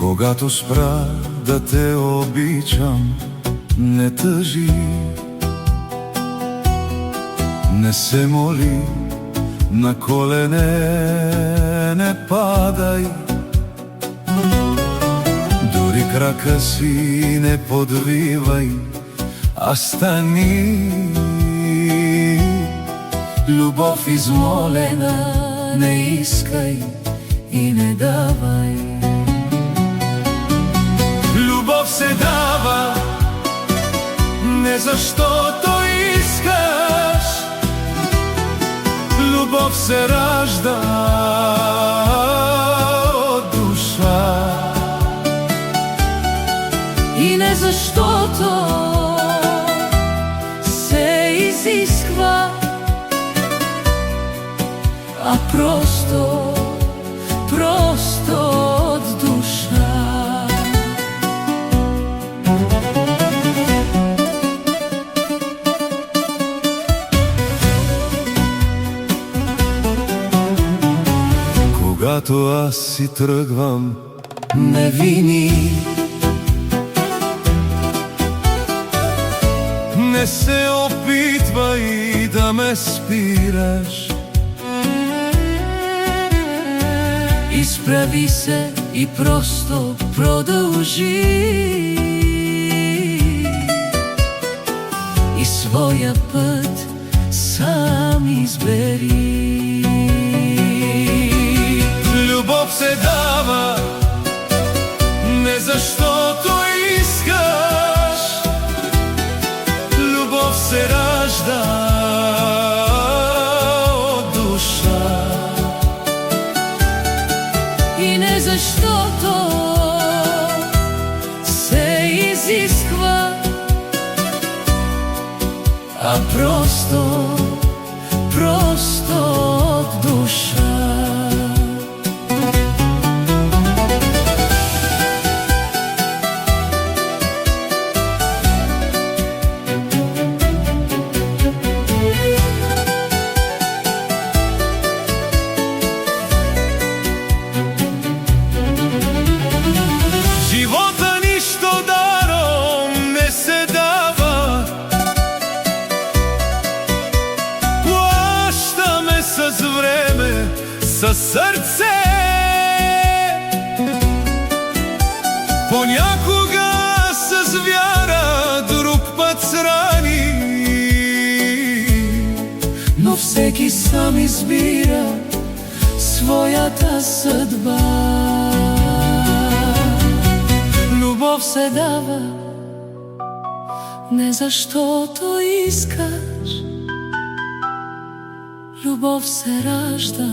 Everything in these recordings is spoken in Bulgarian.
Когато спра да те обичам, не тъжи, не се моли, на колене не падай, дори крака си не подвивай, а стани. Любов измолена не искай и не давай. Любов се дава не защото искаш, любов се ражда от душа. И не защото се изисква, а просто от душа. Когато аз си тръгвам, не вини, не се опитвай да ме спираш. Изправи се и просто продължи и своя път сам избери. Любов се дава не защото искаш, любов се ражда от душа. И не защото се изисква, а просто от душа. Със сърце понякога с вяра, друг път с рани, но всеки сам избира своята съдба. Любов се дава не защото искаш, любов се ражда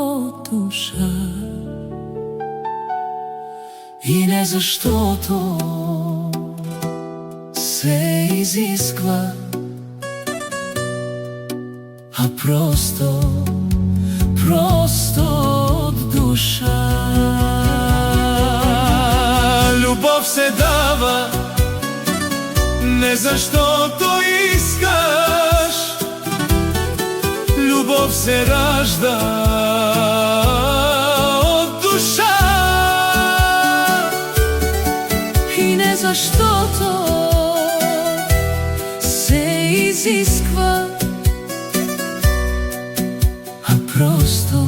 от душа. И не защото се изисква, а просто от душа. Любов се дава не защото искаш, любов се ражда от душа. И не защото се изисква, а просто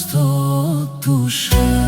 от душа.